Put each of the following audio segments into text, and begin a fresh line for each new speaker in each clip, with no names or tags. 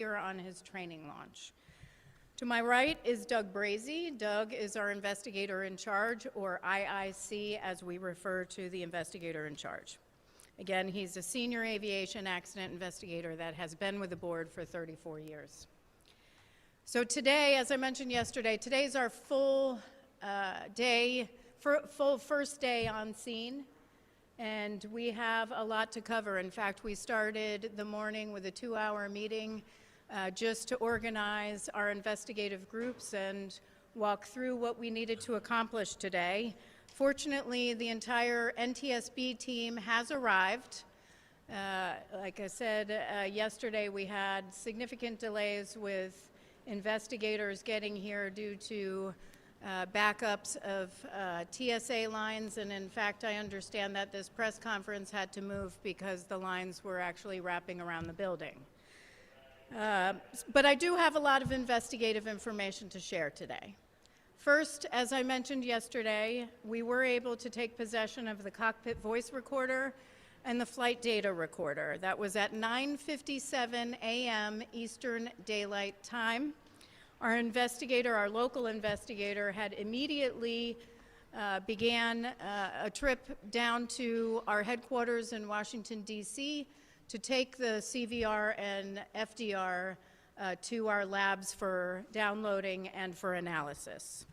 here on his training launch. To my right is Doug Brazy. Doug is our investigator in charge, or IIC as we refer to the investigator in charge. Again, he's a senior aviation accident investigator that has been with the board for 34 years. So today, as I mentioned yesterday, today's our full first day on scene, and we have a lot to cover. In fact, we started the morning with a 2-hour meeting just to organize our investigative groups and walk through what we needed to accomplish today. Fortunately, the entire NTSB team has arrived. Like I said, yesterday we had significant delays with investigators getting here due to backups of TSA lines, and in fact I understand that this press conference had to move because the lines were actually wrapping around the building. But I do have a lot of investigative information to share today. First, as I mentioned yesterday, we were able to take possession of the cockpit voice recorder and the flight data recorder. That was at 9:57 a.m. Eastern Daylight Time. Our investigator, our local investigator, had immediately began a trip down to our headquarters in Washington, D.C. to take the CVR and FDR to our labs for downloading and for analysis.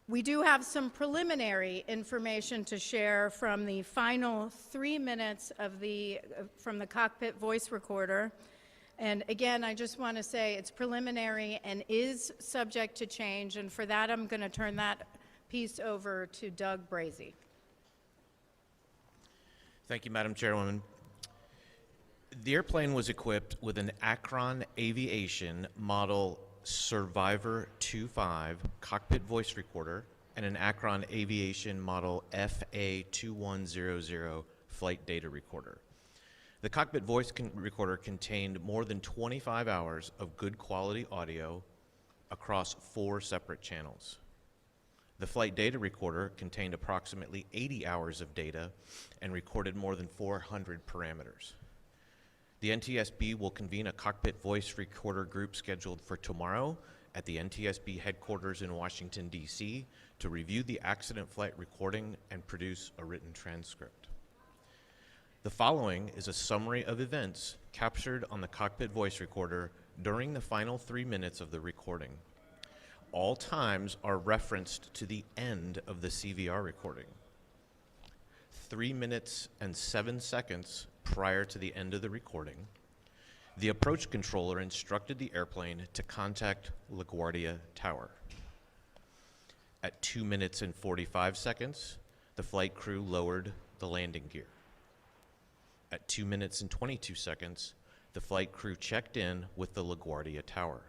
We do have some preliminary information to share from the final 3 minutes of from the cockpit voice recorder. And again, I just want to say it's preliminary and is subject to change, and for that I'm going to turn that piece over to Doug Brazy.
Thank you, Madam Chairwoman. The airplane was equipped with an Akron Aviation Model Survivor 2.5 cockpit voice recorder and an Akron Aviation Model FA2100 flight data recorder. The cockpit voice recorder contained more than 25 hours of good quality audio across 4 separate channels. The flight data recorder contained approximately 80 hours of data and recorded more than 400 parameters. The NTSB will convene a cockpit voice recorder group scheduled for tomorrow at the NTSB headquarters in Washington, D.C. to review the accident flight recording and produce a written transcript. The following is a summary of events captured on the cockpit voice recorder during the final 3 minutes of the recording. All times are referenced to the end of the CVR recording. 3 minutes and 7 seconds prior to the end of the recording, the approach controller instructed the airplane to contact LaGuardia Tower. At 2 minutes and 45 seconds, the flight crew lowered the landing gear. At 2 minutes and 22 seconds, the flight crew checked in with the LaGuardia Tower.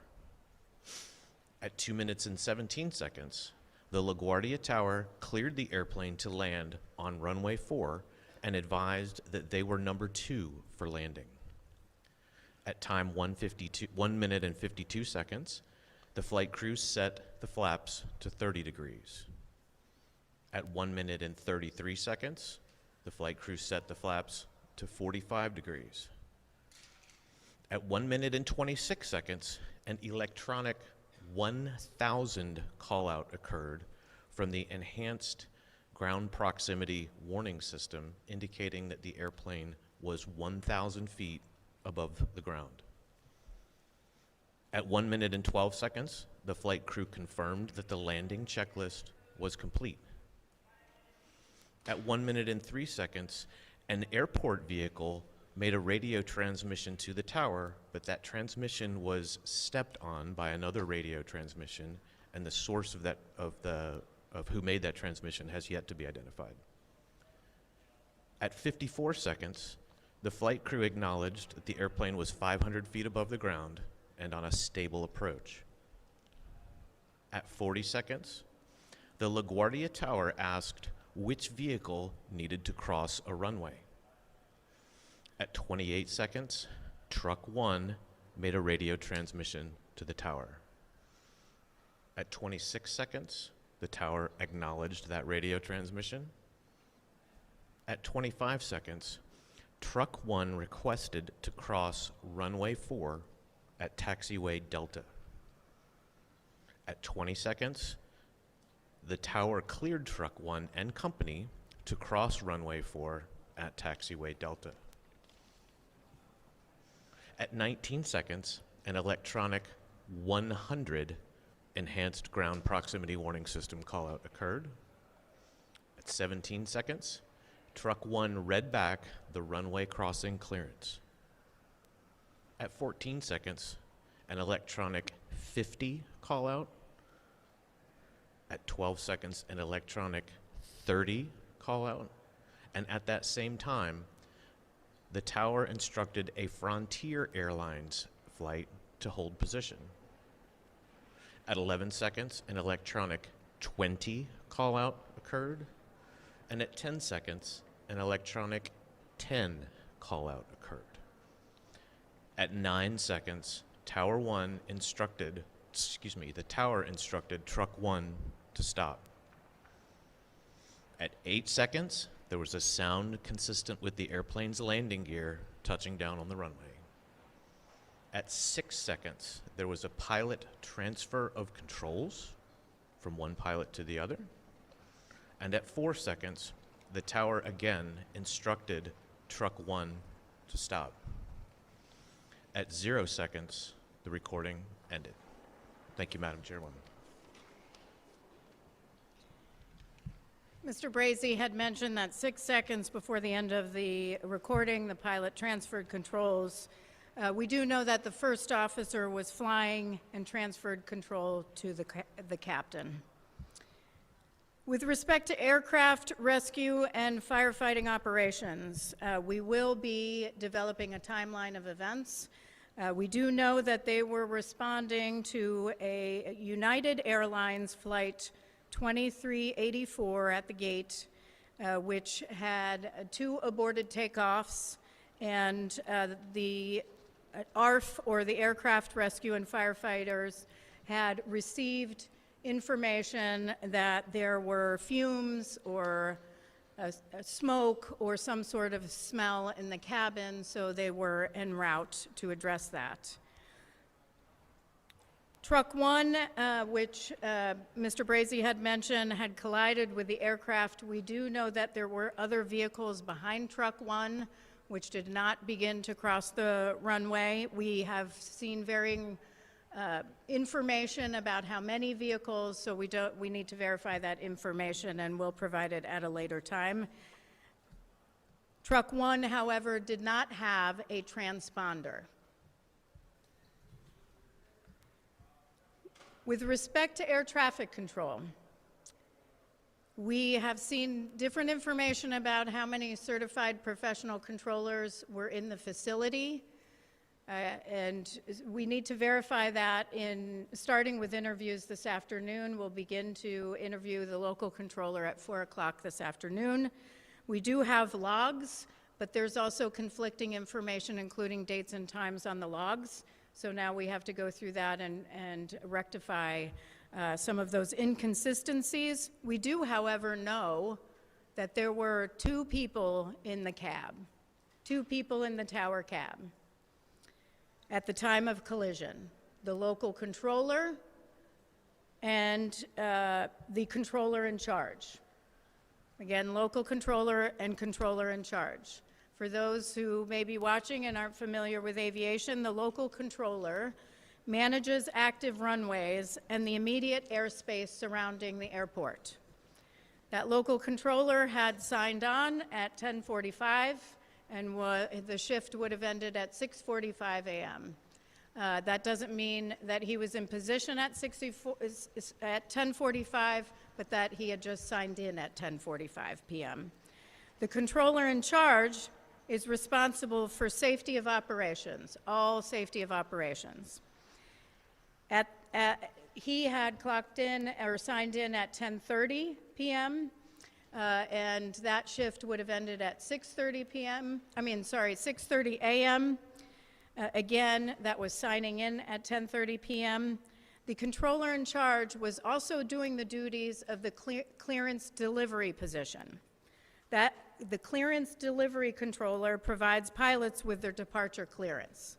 At 2 minutes and 17 seconds, the LaGuardia Tower cleared the airplane to land on runway 4 and advised that they were number 2 for landing. At time 1 minute and 52 seconds, the flight crew set the flaps to 30 degrees. At 1 minute and 33 seconds, the flight crew set the flaps to 45 degrees. At 1 minute and 26 seconds, an electronic 1,000 call-out occurred from the enhanced ground proximity warning system, indicating that the airplane was 1,000 feet above the ground. At 1 minute and 12 seconds, the flight crew confirmed that the landing checklist was complete. At 1 minute and 3 seconds, an airport vehicle made a radio transmission to the tower, but that transmission was stepped on by another radio transmission, and the source of who made that transmission has yet to be identified. At 54 seconds, the flight crew acknowledged that the airplane was 500 feet above the ground and on a stable approach. At 40 seconds, the LaGuardia Tower asked which vehicle needed to cross a runway. At 28 seconds, Truck 1 made a radio transmission to the tower. At 26 seconds, the tower acknowledged that radio transmission. At 25 seconds, Truck 1 requested to cross runway 4 at taxiway Delta. At 20 seconds, the tower cleared Truck 1 and company to cross runway 4 at taxiway Delta. At 19 seconds, an electronic 100 enhanced ground proximity warning system callout occurred. At 17 seconds, Truck 1 read back the runway crossing clearance. At 14 seconds, an electronic 50 callout. At 12 seconds, an electronic 30 callout. And at that same time, the tower instructed a Frontier Airlines flight to hold position. At 11 seconds, an electronic 20 callout occurred. And at 10 seconds, an electronic 10 callout occurred. At 9 seconds, the tower instructed Truck 1 to stop. At 8 seconds, there was a sound consistent with the airplane's landing gear touching down on the runway. At 6 seconds, there was a pilot transfer of controls from one pilot to the other. And at 4 seconds, the tower again instructed Truck 1 to stop. At 0 seconds, the recording ended. Thank you, Madam Chairwoman.
Mr. Brazy had mentioned that 6 seconds before the end of the recording, the pilot transferred controls. We do know that the first officer was flying and transferred control to the captain. With respect to aircraft rescue and firefighting operations, we will be developing a timeline of events. We do know that they were responding to a United Airlines flight 2384 at the gate, which had 2 aborted takeoffs, and the ARF, or the Aircraft Rescue and Firefighters, had received information that there were fumes or a smoke or some sort of smell in the cabin, so they were en route to address that. Truck 1, which Mr. Brazy had mentioned, had collided with the aircraft. We do know that there were other vehicles behind Truck 1, which did not begin to cross the runway. We have seen varying information about how many vehicles, so we need to verify that information, and we'll provide it at a later time. Truck 1, however, did not have a transponder. With respect to air traffic control, we have seen different information about how many certified professional controllers were in the facility, and we need to verify that starting with interviews this afternoon. We'll begin to interview the local controller at 4 o'clock this afternoon. We do have logs, but there's also conflicting information, including dates and times on the logs. So now we have to go through that and rectify some of those inconsistencies. We do, however, know that there were 2 people in the cab, 2 people in the tower cab at the time of collision, the local controller and the controller in charge. Again, local controller and controller in charge. For those who may be watching and aren't familiar with aviation, the local controller manages active runways and the immediate airspace surrounding the airport. That local controller had signed on at 10:45, and the shift would have ended at 6:45 a.m. That doesn't mean that he was in position at 10:45, but that he had just signed in at 10:45 p.m. The controller in charge is responsible for safety of operations, all safety of operations. He had clocked in or signed in at 10:30 p.m., and that shift would have ended at 6:30 a.m. Again, that was signing in at 10:30 p.m. The controller in charge was also doing the duties of the clearance delivery position. the clearance delivery controller provides pilots with their departure clearance.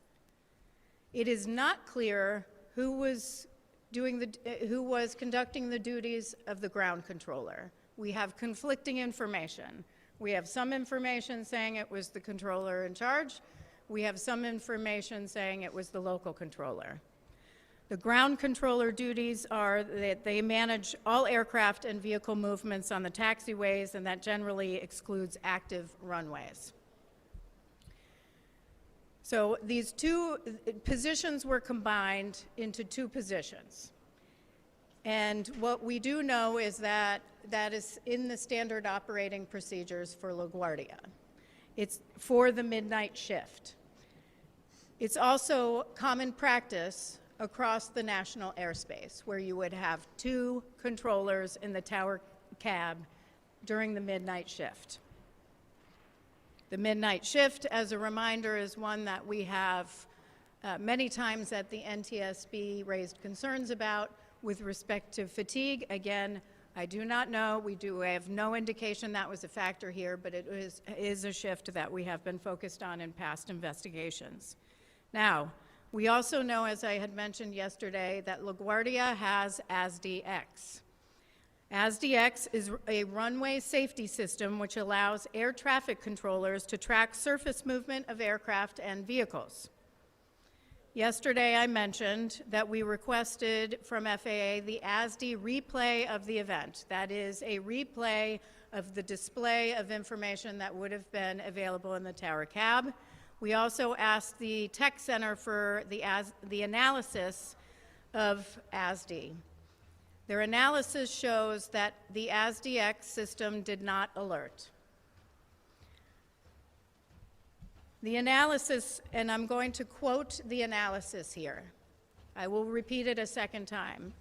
It is not clear who was conducting the duties of the ground controller. We have conflicting information. We have some information saying it was the controller in charge. We have some information saying it was the local controller. The ground controller duties are that they manage all aircraft and vehicle movements on the taxiways, and that generally excludes active runways. So these two positions were combined into two positions. And what we do know is that that is in the standard operating procedures for LaGuardia. It's for the midnight shift. It's also common practice across the national airspace where you would have two controllers in the tower cab during the midnight shift. The midnight shift, as a reminder, is one that we have many times at the NTSB raised concerns about with respect to fatigue. Again, I do not know. We have no indication that was a factor here, but it is a shift that we have been focused on in past investigations. Now, we also know, as I had mentioned yesterday, that LaGuardia has ASDX. ASDX is a runway safety system which allows air traffic controllers to track surface movement of aircraft and vehicles. Yesterday I mentioned that we requested from FAA the ASD replay of the event. That is a replay of the display of information that would have been available in the tower cab. We also asked the Tech Center for the analysis of ASD. Their analysis shows that the ASDX system did not alert. The analysis, and I'm going to quote the analysis here. I will repeat it a second time.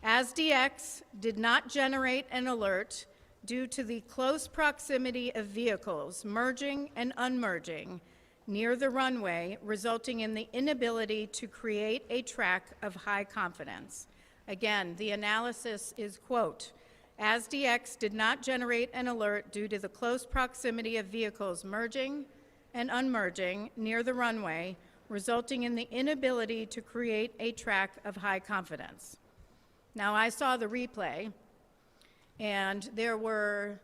ASDX did not generate an alert due to the close proximity of vehicles merging and unmerging near the runway, resulting in the inability to create a track of high confidence. Again, the analysis is, quote, ASDX did not generate an alert due to the close proximity of vehicles merging and unmerging near the runway, resulting in the inability to create a track of high confidence. Now, I saw the replay, and there were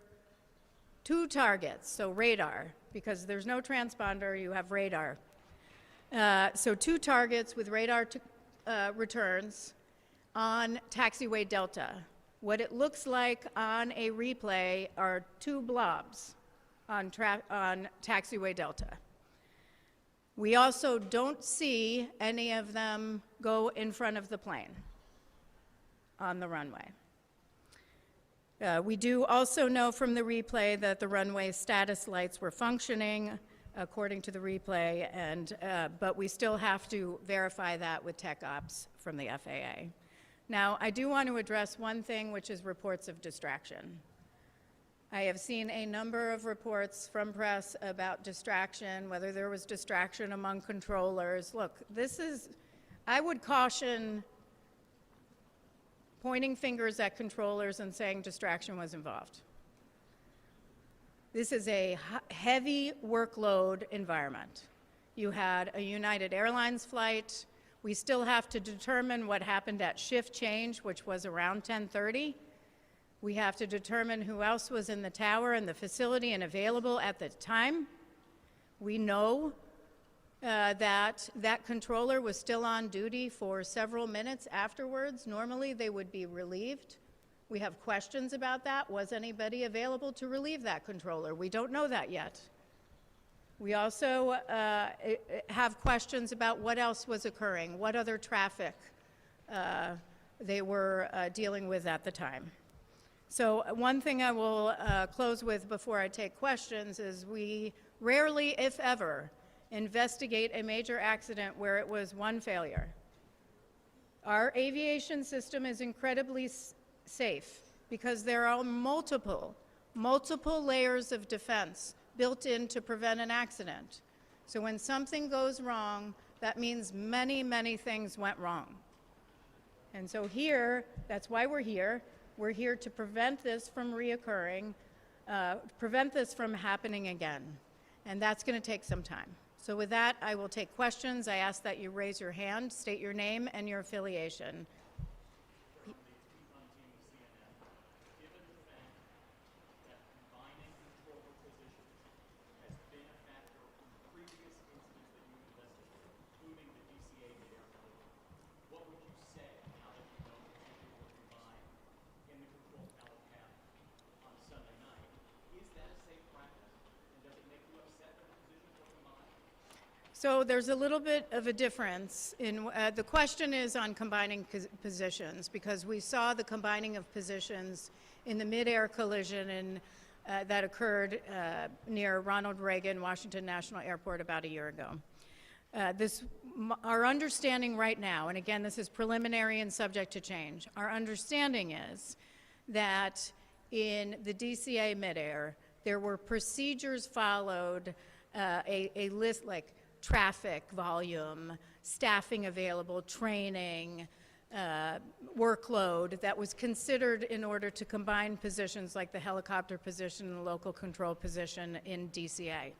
two targets, so radar, because there's no transponder, you have radar. So two targets with radar returns on taxiway Delta. What it looks like on a replay are two blobs on taxiway Delta. We also don't see any of them go in front of the plane on the runway. We do also know from the replay that the runway status lights were functioning according to the replay, but we still have to verify that with tech ops from the FAA. Now, I do want to address one thing, which is reports of distraction. I have seen a number of reports from press about distraction, whether there was distraction among controllers. Look, I would caution pointing fingers at controllers and saying distraction was involved. This is a heavy workload environment. You had a United Airlines flight. We still have to determine what happened at shift change, which was around 10:30. We have to determine who else was in the tower and the facility and available at the time. We know that controller was still on duty for several minutes afterwards. Normally, they would be relieved. We have questions about that. Was anybody available to relieve that controller? We don't know that yet. We also have questions about what else was occurring, what other traffic they were dealing with at the time. So one thing I will close with before I take questions is we rarely, if ever, investigate a major accident where it was one failure. Our aviation system is incredibly safe because there are multiple layers of defense built in to prevent an accident. So when something goes wrong, that means many, many things went wrong. And so here, that's why we're here. We're here to prevent this from reoccurring. prevent this from happening again. And that's going to take some time. So with that, I will take questions. I ask that you raise your hand, state your name and your affiliation. So there's a little bit of a difference in, the question is on combining positions, because we saw the combining of positions in the mid-air collision that occurred near Ronald Reagan Washington National Airport about a year ago. Our understanding right now, and again this is preliminary and subject to change, our understanding is that in the DCA mid-air there were procedures followed, a list like traffic volume, staffing available, training, workload that was considered in order to combine positions like the helicopter position and the local control position in DCA.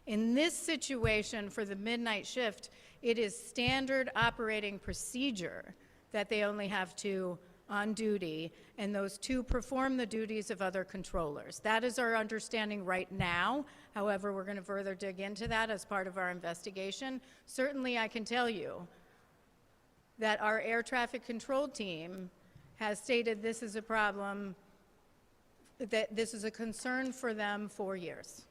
In this situation for the midnight shift, it is standard operating procedure that they only have two on duty, and those two perform the duties of other controllers. That is our understanding right now. However, we're going to further dig into that as part of our investigation. Certainly, I can tell you that our air traffic control team has stated this is a problem, that this is a concern for them for years,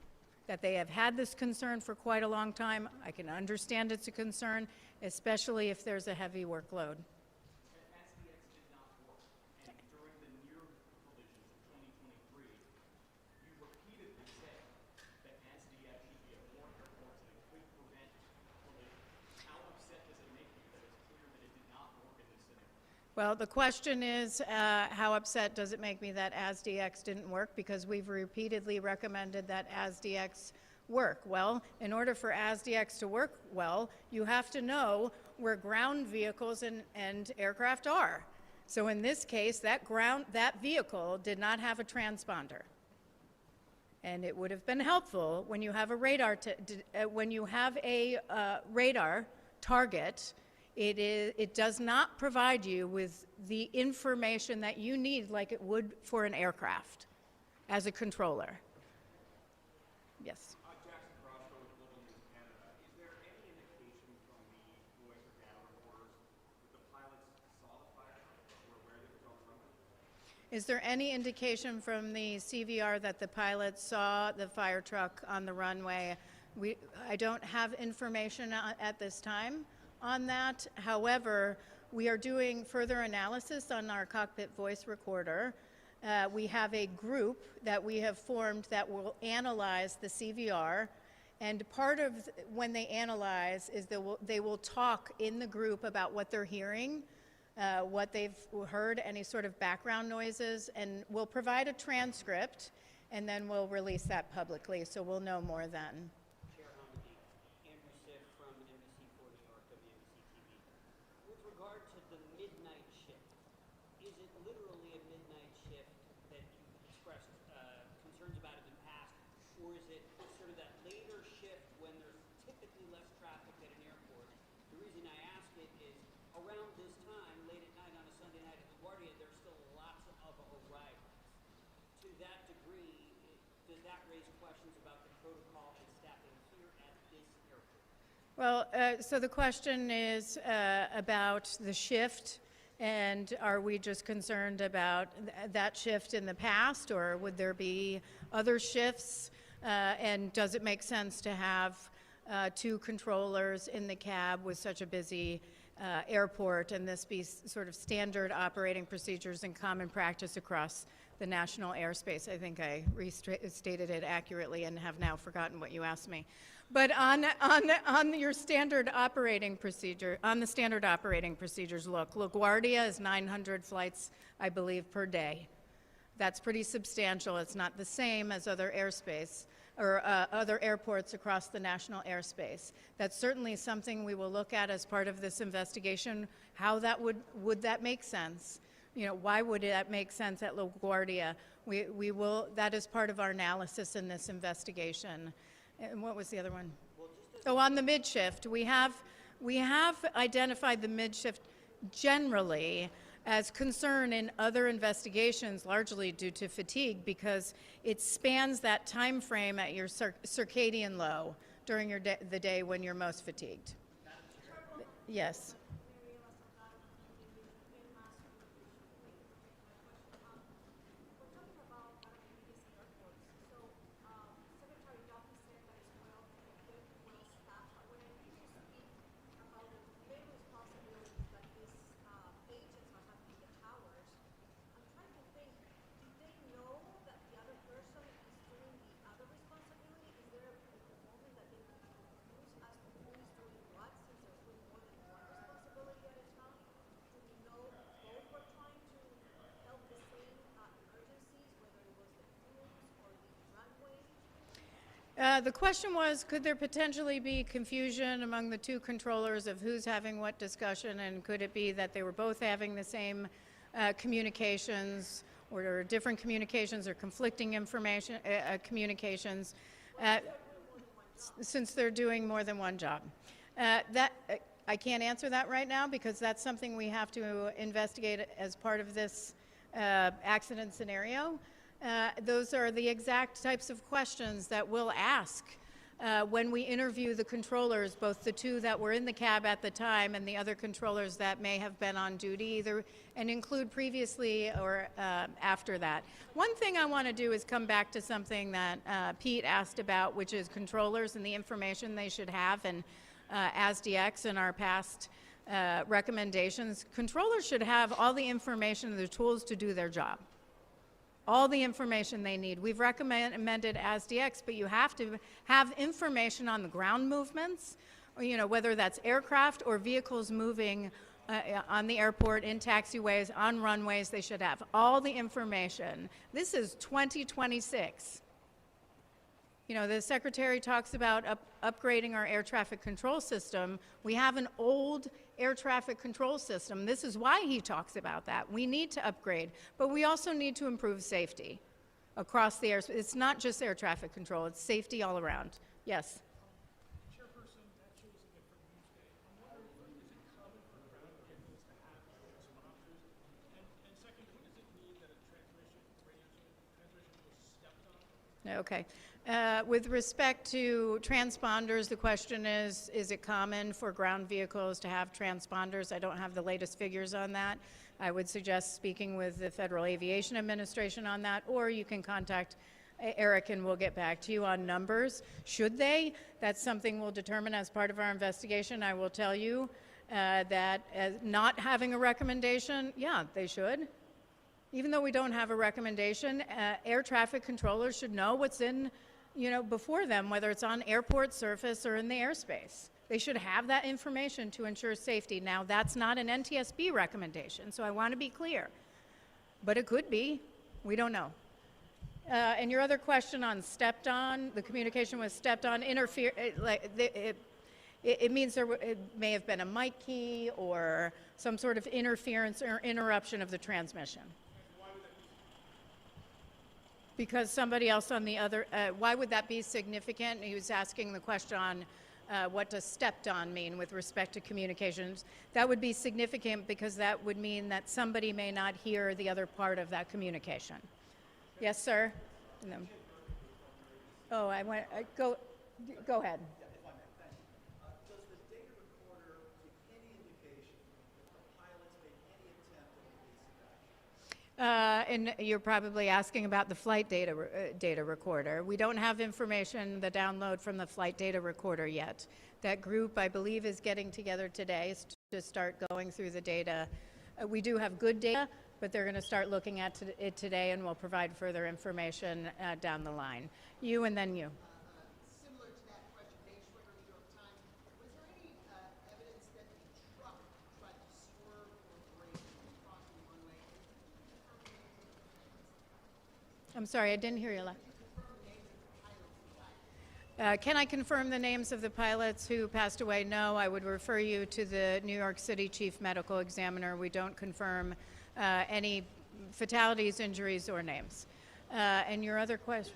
that they have had this concern for quite a long time. I can understand it's a concern, especially if there's a heavy workload. Well, the question is, how upset does it make me that ASDX didn't work? Because we've repeatedly recommended that ASDX work. Well, in order for ASDX to work well, you have to know where ground vehicles and aircraft are. So in this case, that vehicle did not have a transponder. And it would have been helpful when you have a radar, radar target. It does not provide you with the information that you need like it would for an aircraft as a controller. Yes.
Jackson Crosco with Global News Canada. Is there any indication from the voice or data reporters that the pilots saw the fire truck or where they were going?
Is there any indication from the CVR that the pilots saw the fire truck on the runway? I don't have information at this time on that. However, we are doing further analysis on our cockpit voice recorder. We have a group that we have formed that will analyze the CVR, and part of when they analyze is they will talk in the group about what they're hearing, what they've heard, any sort of background noises, and we'll provide a transcript, and then we'll release that publicly, so we'll know more then.
Around this time, late at night on a Sunday night at LaGuardia, there's still lots of arrivals. To that degree, does that raise questions about the protocol and staffing here at this airport?
Well, so the question is about the shift, and are we just concerned about that shift in the past, or would there be other shifts, and does it make sense to have two controllers in the cab with such a busy airport, and this be sort of standard operating procedures and common practice across the national airspace? I think I restated it accurately and have now forgotten what you asked me. But on your standard operating procedure, on the standard operating procedures, look, LaGuardia is 900 flights, I believe, per day. That's pretty substantial. It's not the same as other airspace or other airports across the national airspace. That's certainly something we will look at as part of this investigation, how that would that make sense? why would that make sense at LaGuardia? We will, that is part of our analysis in this investigation. And what was the other one? Oh, on the mid-shift, we have identified the mid-shift generally as concern in other investigations, largely due to fatigue, because it spans that time frame at your circadian low during the day when you're most fatigued. Yes. The question was, could there potentially be confusion among the two controllers of who's having what discussion, and could it be that they were both having the same communications, or different communications, or conflicting information communications, since they're doing more than one job? I can't answer that right now, because that's something we have to investigate as part of this accident scenario. Those are the exact types of questions that we'll ask when we interview the controllers, both the two that were in the cab at the time and the other controllers that may have been on duty, either and include previously or after that. One thing I want to do is come back to something that Pete asked about, which is controllers and the information they should have, and ASDX and our past recommendations. Controllers should have all the information and the tools to do their job. All the information they need. We've recommended ASDX, but you have to have information on the ground movements, or, whether that's aircraft or vehicles moving on the airport, in taxiways, on runways. They should have all the information. This is 2026. The Secretary talks about upgrading our air traffic control system. We have an old air traffic control system. This is why he talks about that. We need to upgrade, but we also need to improve safety across the air. It's not just air traffic control, it's safety all around. Yes?
Chairperson, that shows a different news day. I'm wondering, is it common for ground vehicles to have sponsors? And second, what does it mean that a transmission was stepped on?
Okay. With respect to transponders, the question is it common for ground vehicles to have transponders? I don't have the latest figures on that. I would suggest speaking with the Federal Aviation Administration on that, or you can contact Eric and we'll get back to you on numbers. Should they? That's something we'll determine as part of our investigation. I will tell you that not having a recommendation, yeah, they should. Even though we don't have a recommendation, air traffic controllers should know what's in, before them, whether it's on airport surface or in the airspace. They should have that information to ensure safety. Now, that's not an NTSB recommendation, so I want to be clear. But it could be. We don't know. And your other question on stepped on, the communication was stepped on, it means it may have been a mic key or some sort of interference or interruption of the transmission. Because somebody else on the other, why would that be significant? He was asking the question on what does stepped on mean with respect to communications. That would be significant because that would mean that somebody may not hear the other part of that communication. Yes, sir? No. Oh, go ahead.
Does the data recorder give any indication that the pilots made any attempt at evasive action?
And you're probably asking about the flight data recorder. We don't have information, the download from the flight data recorder yet. That group, I believe, is getting together today to start going through the data. We do have good data, but they're going to start looking at it today, and we'll provide further information down the line. You and then you.
Similar to that question, Dave Schwicker, New York Times. Was there any evidence that the truck tried to swerve or brake across the runway?
I'm sorry, I didn't hear you. Can I confirm the names of the pilots who passed away? No, I would refer you to the New York City Chief Medical Examiner. We don't confirm any fatalities, injuries, or names. And your other question?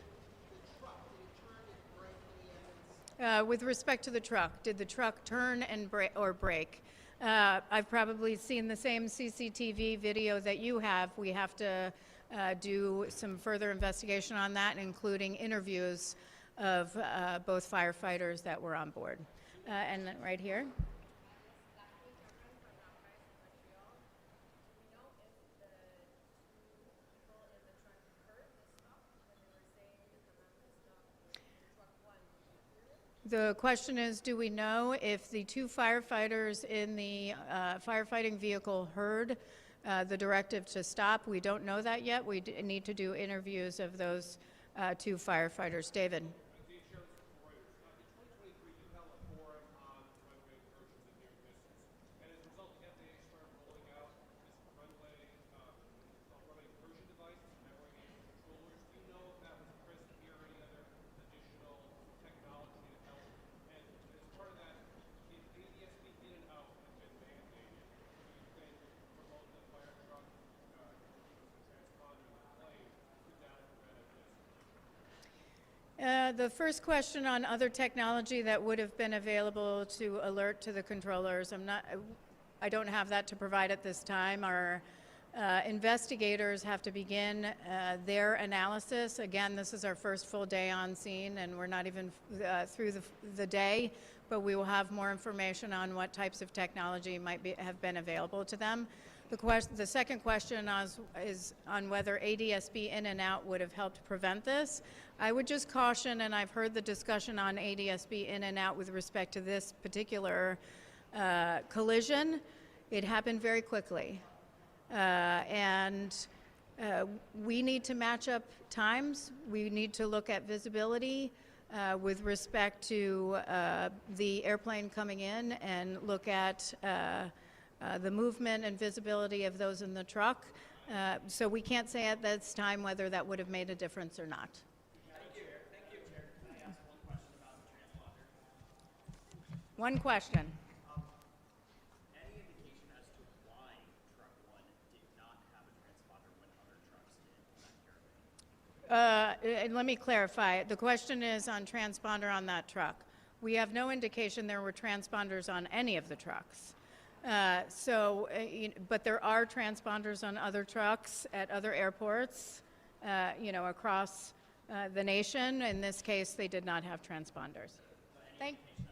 With respect to the truck, did the truck turn and brake? I've probably seen the same CCTV video that you have. We have to do some further investigation on that, including interviews of both firefighters that were on board. And then right here. The question is, do we know if the two firefighters in the firefighting vehicle heard the directive to stop? We don't know that yet. We need to do interviews of those two firefighters. David. The first question on other technology that would have been available to alert to the controllers, I don't have that to provide at this time. Our investigators have to begin their analysis. Again, this is our first full day on scene, and we're not even through the day, but we will have more information on what types of technology might have been available to them. The second question is on whether ADSB in and out would have helped prevent this. I would just caution, and I've heard the discussion on ADSB in and out with respect to this particular collision. It happened very quickly. And we need to match up times. We need to look at visibility with respect to the airplane coming in, and look at the movement and visibility of those in the truck. So we can't say at this time whether that would have made a difference or not.
Thank you. Thank you, Chair. Can I ask one question about the transponder?
One question.
Any indication as to why truck one did not have a transponder when other trucks did in that caravan?
Let me clarify. The question is on transponder on that truck. We have no indication there were transponders on any of the trucks. But there are transponders on other trucks at other airports, across the nation. In this case, they did not have transponders. Thank you.